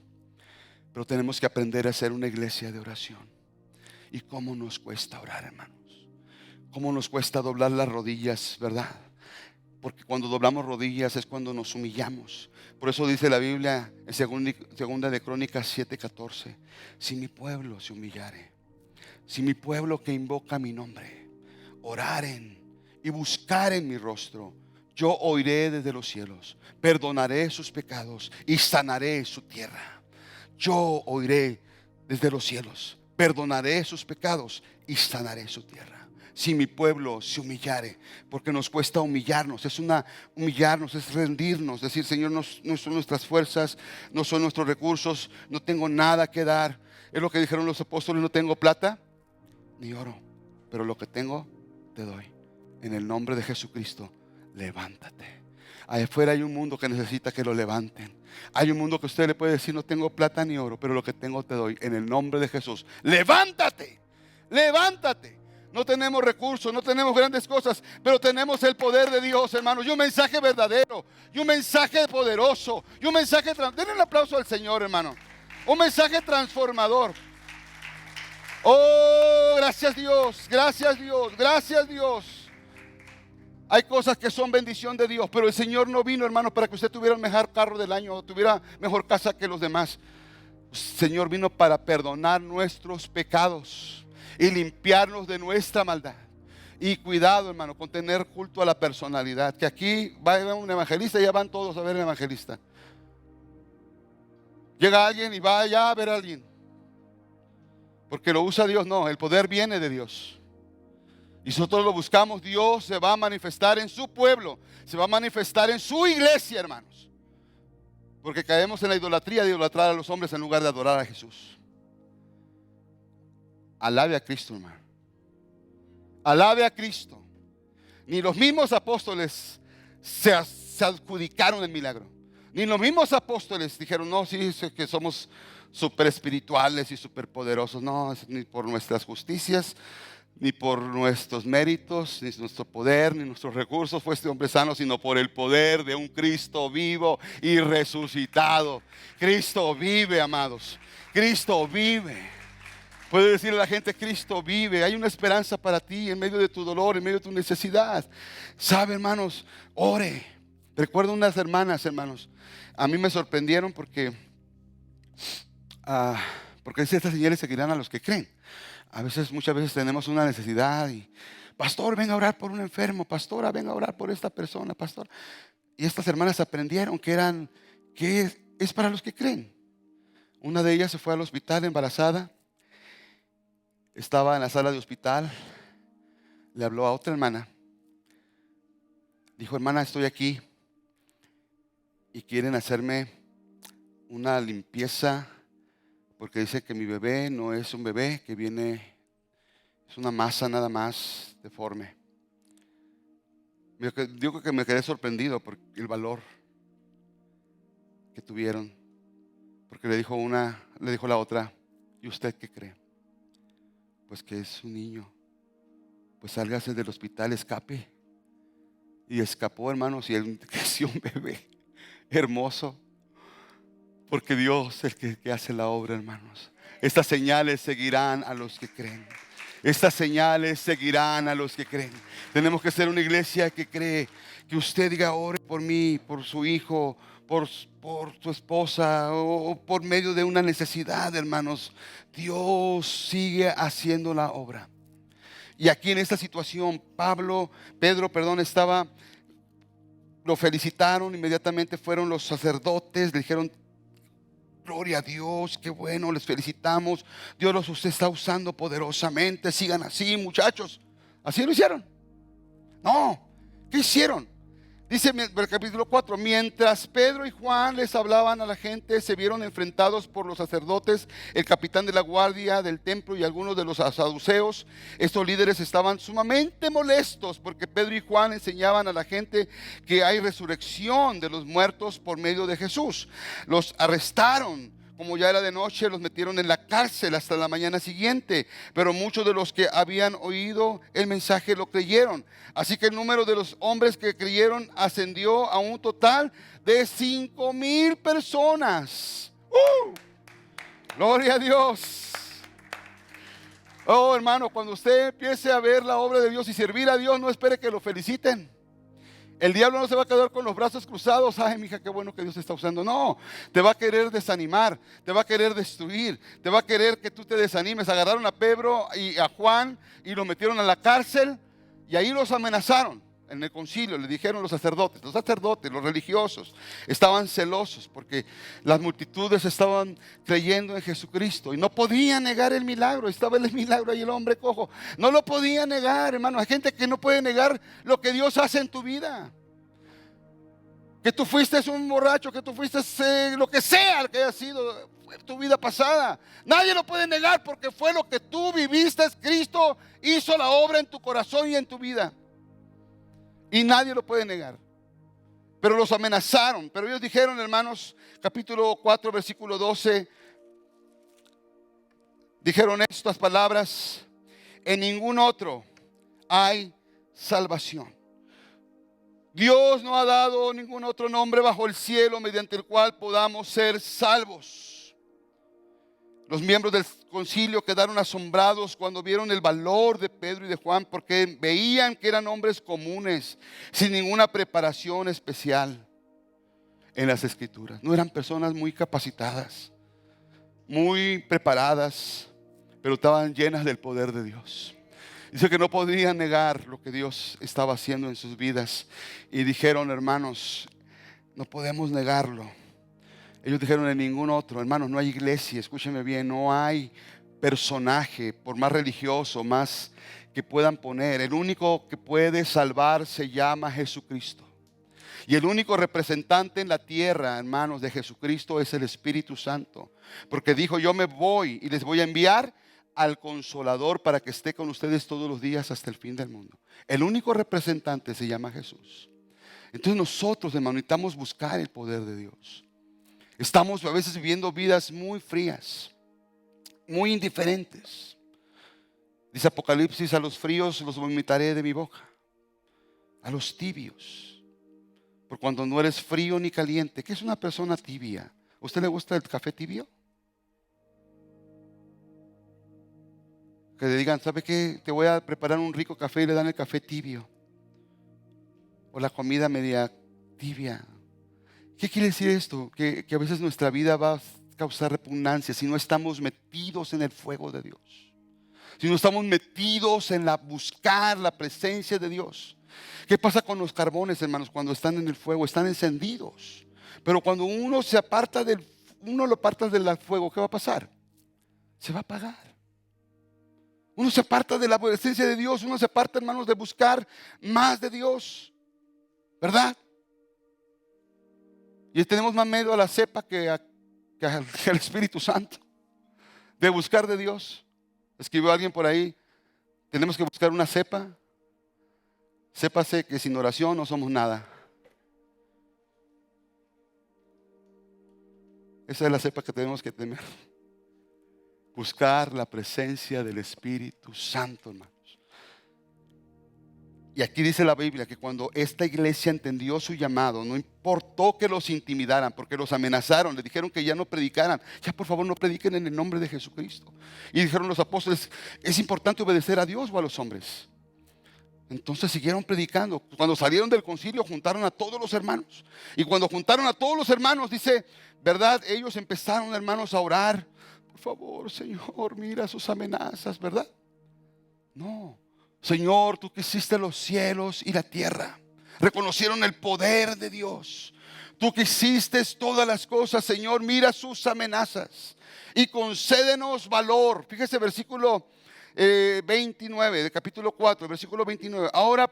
Pero tenemos que aprender a ser una iglesia de oración. ¿Y cómo nos cuesta orar, hermanos? ¿Cómo nos cuesta doblar las rodillas, verdad? Porque cuando doblamos rodillas es cuando nos humillamos. Por eso dice la Biblia en segunda de Crónicas 7:14: si mi pueblo se humillare, si mi pueblo que invoca mi nombre, oraren y buscaren mi rostro, yo oiré desde los cielos, perdonaré sus pecados y sanaré su tierra. Yo oiré desde los cielos, perdonaré sus pecados y sanaré su tierra. Si mi pueblo se humillare, porque nos cuesta humillarnos, humillarnos es rendirnos, decir, Señor, no son nuestras fuerzas, no son nuestros recursos, no tengo nada que dar. Es lo que dijeron los apóstoles: no tengo plata ni oro, pero lo que tengo te doy. En el nombre de Jesucristo, levántate. Allá afuera hay un mundo que necesita que lo levanten. Hay un mundo que usted le puede decir: no tengo plata ni oro, pero lo que tengo te doy. En el nombre de Jesús, levántate, levántate. no tenemos recursos, no tenemos grandes cosas, pero tenemos el poder de Dios, hermanos. Y un mensaje verdadero, y un mensaje poderoso, y un mensaje. Denle un aplauso al Señor, hermano. Un mensaje transformador. Oh, gracias Dios, gracias Dios, gracias Dios. Hay cosas que son bendición de Dios, pero el Señor no vino, hermano, para que usted tuviera el mejor carro del año o tuviera mejor casa que los demás. El Señor vino para perdonar nuestros pecados y limpiarnos de nuestra maldad. Y cuidado, hermano, con tener culto a la personalidad. Que aquí va un evangelista y ya van todos a ver al evangelista. Llega alguien y va allá a ver a alguien. Porque lo usa Dios, no, el poder viene de Dios. Y nosotros lo buscamos, Dios se va a manifestar en su pueblo, se va a manifestar en su iglesia, hermanos. Porque caemos en la idolatría de idolatrar a los hombres en lugar de adorar a Jesús. Alabe a Cristo, hermano. Alabe a Cristo. Ni los mismos apóstoles se adjudicaron el milagro. Ni los mismos apóstoles dijeron, no, sí, que somos súper espirituales y súper poderosos. No, ni por nuestras justicias, ni por nuestros méritos, ni nuestro poder, ni nuestros recursos fue este hombre sano, sino por el poder de un Cristo vivo y resucitado. Cristo vive, amados. Cristo vive. Puede decirle a la gente, Cristo vive. Hay una esperanza para ti en medio de tu dolor, en medio de tu necesidad. Sabe, hermanos, ore. Recuerdo unas hermanas, hermanos. A mí me sorprendieron porque estas señales seguirán a los que creen. Muchas veces tenemos una necesidad y, pastor, venga a orar por un enfermo, pastora, venga a orar por esta persona, pastor. Y estas hermanas aprendieron que es para los que creen. Una de ellas se fue al hospital embarazada, estaba en la sala de hospital, le habló a otra hermana, dijo, hermana, estoy aquí y quieren hacerme una limpieza porque dice que mi bebé no es un bebé, que es una masa nada más deforme. Digo que me quedé sorprendido por el valor que tuvieron. Porque le dijo la otra, ¿y usted qué cree? Pues que es un niño. Pues sálgase del hospital, escape. Y escapó, hermanos, y él creció un bebé hermoso. Porque Dios es el que hace la obra, hermanos. Estas señales seguirán a los que creen. Estas señales seguirán a los que creen. Tenemos que ser una iglesia que cree. Que usted diga, ore por mí, por su hijo, por su esposa, o por medio de una necesidad, hermanos. Dios sigue haciendo la obra. Y aquí en esta situación, Pedro, lo felicitaron. Inmediatamente fueron los sacerdotes, le dijeron, gloria a Dios, qué bueno, les felicitamos. Dios los está usando poderosamente. Sigan así, muchachos. Así lo hicieron. No, ¿qué hicieron? Dice el capítulo 4, mientras Pedro y Juan les hablaban a la gente, se vieron enfrentados por los sacerdotes, el capitán de la guardia del templo y algunos de los saduceos. Estos líderes estaban sumamente molestos porque Pedro y Juan enseñaban a la gente que hay resurrección de los muertos por medio de Jesús. Los arrestaron. Como ya era de noche, los metieron en la cárcel hasta la mañana siguiente. Pero muchos de los que habían oído el mensaje lo creyeron. Así que el número de los hombres que creyeron ascendió a un total de 5,000 personas. Gloria a Dios. Oh, hermano, cuando usted empiece a ver la obra de Dios y servir a Dios, no espere que lo feliciten. El diablo no se va a quedar con los brazos cruzados. Ay, mija, qué bueno que Dios te está usando. No, te va a querer desanimar, te va a querer destruir, te va a querer que tú te desanimes. Agarraron a Pedro y a Juan y los metieron a la cárcel y ahí los amenazaron. En el concilio le dijeron los sacerdotes, los religiosos estaban celosos porque las multitudes estaban creyendo en Jesucristo y no podían negar el milagro. Estaba el milagro ahí, el hombre cojo, no lo podía negar, hermano. Hay gente que no puede negar lo que Dios hace en tu vida. Que tú fuiste un borracho, que tú fuiste lo que sea que haya sido tu vida pasada, nadie lo puede negar porque fue lo que tú viviste. Cristo hizo la obra en tu corazón y en tu vida. Y nadie lo puede negar. Pero los amenazaron. Pero ellos dijeron, hermanos, capítulo 4, versículo 12, dijeron estas palabras: en ningún otro hay salvación. Dios no ha dado ningún otro nombre bajo el cielo mediante el cual podamos ser salvos. Los miembros del concilio quedaron asombrados cuando vieron el valor de Pedro y de Juan, porque veían que eran hombres comunes, sin ninguna preparación especial en las Escrituras. No eran personas muy capacitadas, muy preparadas, pero estaban llenas del poder de Dios. Dice que no podían negar lo que Dios estaba haciendo en sus vidas. Y dijeron, hermanos, no podemos negarlo. Ellos dijeron, en ningún otro, hermanos, no hay iglesia, escúcheme bien, no hay personaje, por más religioso, más que puedan poner. El único que puede salvar se llama Jesucristo. Y el único representante en la tierra, hermanos, de Jesucristo es el Espíritu Santo. Porque dijo, yo me voy y les voy a enviar al Consolador para que esté con ustedes todos los días hasta el fin del mundo. El único representante se llama Jesús. Entonces nosotros, hermanos, necesitamos buscar el poder de Dios. Estamos a veces viviendo vidas muy frías, muy indiferentes. Dice Apocalipsis, a los fríos los vomitaré de mi boca, a los tibios. Por cuando no eres frío ni caliente. ¿Qué es una persona tibia? ¿A usted le gusta el café tibio? Que le digan, ¿sabe qué? Te voy a preparar un rico café y le dan el café tibio. O la comida media tibia. ¿Qué quiere decir esto? Que a veces nuestra vida va a causar repugnancia si no estamos metidos en el fuego de Dios. Si no estamos metidos en buscar la presencia de Dios. ¿Qué pasa con los carbones, hermanos, cuando están en el fuego? Están encendidos. Pero cuando uno lo aparta del fuego, ¿qué va a pasar? Se va a apagar. Uno se aparta de la presencia de Dios. Uno se aparta, hermanos, de buscar más de Dios. ¿Verdad? Y tenemos más miedo a la cepa que al Espíritu Santo. De buscar de Dios. Escribió alguien por ahí, tenemos que buscar una cepa. Sépase que sin oración no somos nada. Esa es la cepa que tenemos que temer. Buscar la presencia del Espíritu Santo, hermanos. Y aquí dice la Biblia que cuando esta iglesia entendió su llamado, no importó que los intimidaran, porque los amenazaron, les dijeron que ya no predicaran. Ya por favor no prediquen en el nombre de Jesucristo. Y dijeron los apóstoles, es importante obedecer a Dios o a los hombres. Entonces siguieron predicando. Cuando salieron del concilio juntaron a todos los hermanos. Y cuando juntaron a todos los hermanos, dice, ¿verdad? Ellos empezaron, hermanos, a orar. Por favor, Señor, mira sus amenazas, ¿verdad? No. Señor, tú que hiciste los cielos y la tierra. Reconocieron el poder de Dios. Tú que hiciste todas las cosas, Señor, mira sus amenazas. Y concédenos valor. Fíjese versículo 29 de capítulo 4, versículo 29. Ahora,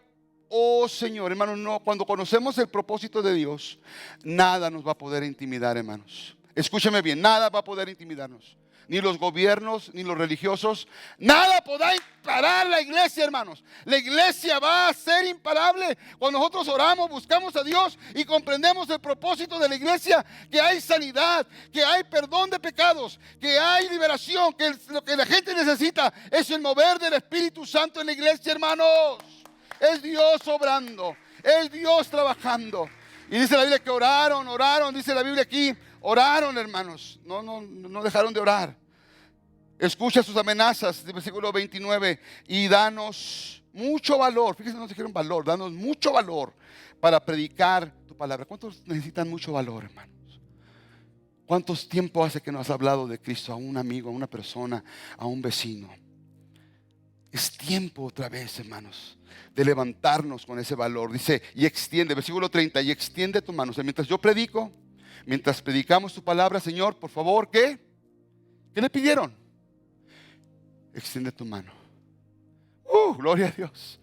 oh Señor, hermanos, no, cuando conocemos el propósito de Dios, nada nos va a poder intimidar, hermanos. Escúcheme bien, nada va a poder intimidarnos. Ni los gobiernos, ni los religiosos. Nada podrá parar la iglesia, hermanos. La iglesia va a ser imparable. Cuando nosotros oramos, buscamos a Dios y comprendemos el propósito de la iglesia, que hay sanidad, que hay perdón de pecados, que hay liberación, que lo que la gente necesita es el mover del Espíritu Santo en la iglesia, hermanos. Es Dios obrando, es Dios trabajando. Y dice la Biblia que oraron, dice la Biblia aquí. Oraron, hermanos, no dejaron de orar. Escucha sus amenazas, versículo 29, y danos mucho valor. Fíjense, no dijeron valor, danos mucho valor para predicar tu palabra. ¿Cuántos necesitan mucho valor, hermanos? ¿Cuántos tiempo hace que no has hablado de Cristo a un amigo, a una persona, a un vecino? Es tiempo otra vez, hermanos, de levantarnos con ese valor. Dice, y extiende, versículo 30, y extiende tu mano. O sea, mientras yo predico, mientras predicamos tu palabra, Señor, por favor, ¿qué? ¿Qué le pidieron? Extiende tu mano. Gloria a Dios.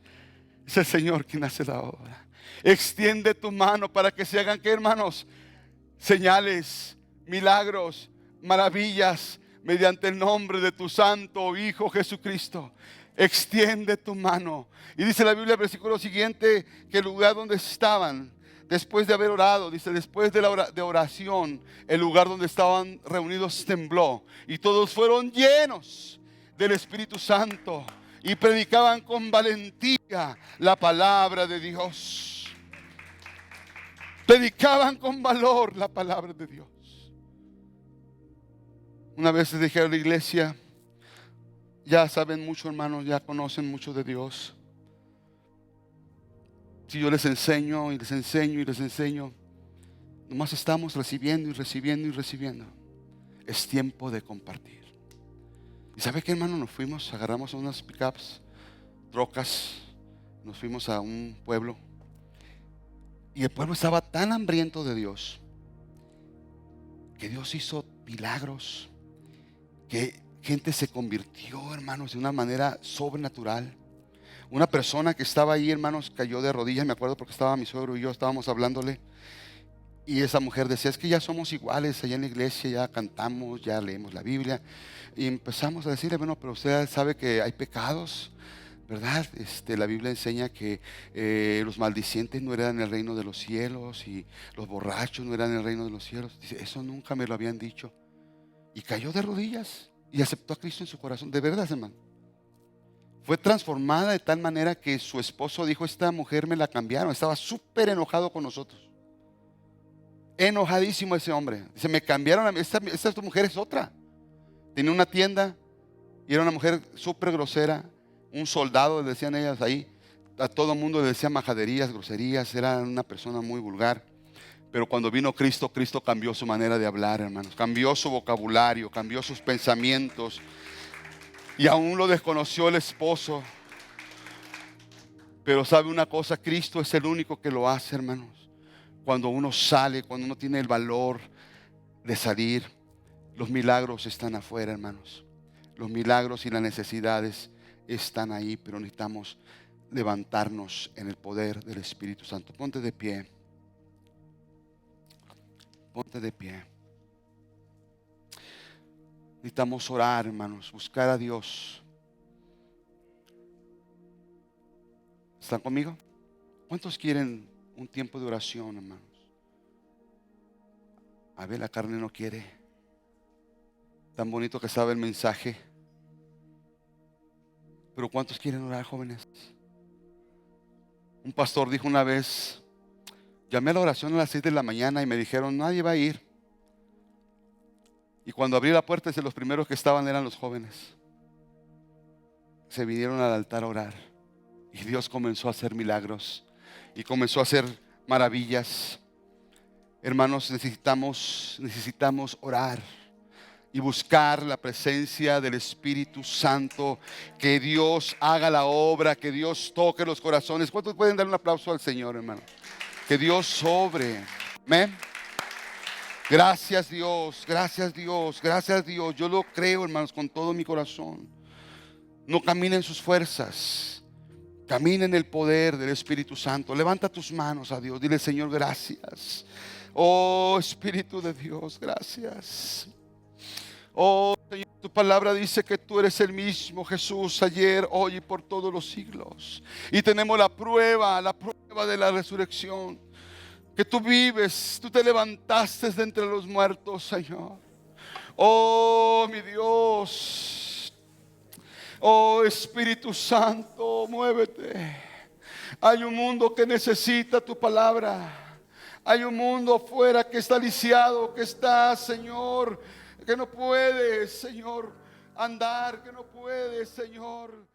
Es el Señor quien hace la obra. Extiende tu mano para que se hagan, ¿qué, hermanos? Señales, milagros, maravillas, mediante el nombre de tu santo Hijo Jesucristo. Extiende tu mano. Y dice la Biblia, el versículo siguiente, que el lugar donde estaban, después de haber orado, dice, después de la oración, el lugar donde estaban reunidos tembló. Y todos fueron llenos del Espíritu Santo. y predicaban con valentía la palabra de Dios. Predicaban con valor la palabra de Dios. Una vez les dije a la iglesia, ya saben mucho, hermanos, ya conocen mucho de Dios. Si yo les enseño y les enseño y les enseño, nomás estamos recibiendo y recibiendo y recibiendo. Es tiempo de compartir. ¿Y sabe qué, hermano? Nos fuimos, agarramos unas pickups, trocas, nos fuimos a un pueblo. Y el pueblo estaba tan hambriento de Dios que Dios hizo milagros, que gente se convirtió, hermanos, de una manera sobrenatural. Una persona que estaba ahí, hermanos, cayó de rodillas, me acuerdo porque estaba mi suegro y yo, estábamos hablándole. Y esa mujer decía, es que ya somos iguales allá en la iglesia, ya cantamos, ya leemos la Biblia. Y empezamos a decirle, bueno, pero usted sabe que hay pecados, ¿verdad? La Biblia enseña que los maldicientes no eran el reino de los cielos y los borrachos no eran el reino de los cielos. Dice, eso nunca me lo habían dicho. Y cayó de rodillas y aceptó a Cristo en su corazón. De verdad, hermano. Fue transformada de tal manera que su esposo dijo, esta mujer me la cambiaron. Estaba súper enojado con nosotros. Enojadísimo ese hombre. Dice, me cambiaron a mí. Esta mujer es otra. Tenía una tienda y era una mujer súper grosera. Un soldado, le decían ellas ahí. A todo mundo le decían majaderías, groserías. Era una persona muy vulgar. Pero cuando vino Cristo, Cristo cambió su manera de hablar, hermanos. Cambió su vocabulario, cambió sus pensamientos. Y aún lo desconoció el esposo. Pero sabe una cosa, Cristo es el único que lo hace, hermanos. Cuando uno sale, cuando uno tiene el valor de salir, los milagros están afuera, hermanos. Los milagros y las necesidades están ahí, pero necesitamos levantarnos en el poder del Espíritu Santo. Ponte de pie. Ponte de pie. Necesitamos orar, hermanos, buscar a Dios. ¿Están conmigo? ¿Cuántos quieren un tiempo de oración, hermanos? A ver, la carne no quiere. Tan bonito que sabe el mensaje. Pero ¿cuántos quieren orar, jóvenes? Un pastor dijo una vez, llamé a la oración a las 6 de la mañana y me dijeron, nadie va a ir. Y cuando abrí la puerta, los primeros que estaban eran los jóvenes. Se vinieron al altar a orar. Y Dios comenzó a hacer milagros. Y comenzó a hacer maravillas. Hermanos, necesitamos orar. Y buscar la presencia del Espíritu Santo. Que Dios haga la obra. Que Dios toque los corazones. ¿Cuántos pueden dar un aplauso al Señor, hermano? Que Dios sobre. Amén. Gracias Dios, gracias Dios, gracias Dios. Yo lo creo, hermanos, con todo mi corazón. No caminen en sus fuerzas, caminen en el poder del Espíritu Santo. Levanta tus manos a Dios, dile, Señor, gracias. Oh Espíritu de Dios, gracias. Oh Señor, tu palabra dice que tú eres el mismo Jesús ayer, hoy y por todos los siglos. Y tenemos la prueba de la resurrección. Que tú vives, tú te levantaste de entre los muertos, Señor. Oh, mi Dios. Oh, Espíritu Santo, muévete. Hay un mundo que necesita tu palabra. Hay un mundo afuera que está lisiado, que está, Señor, que no puede, Señor, andar, que no puede, Señor.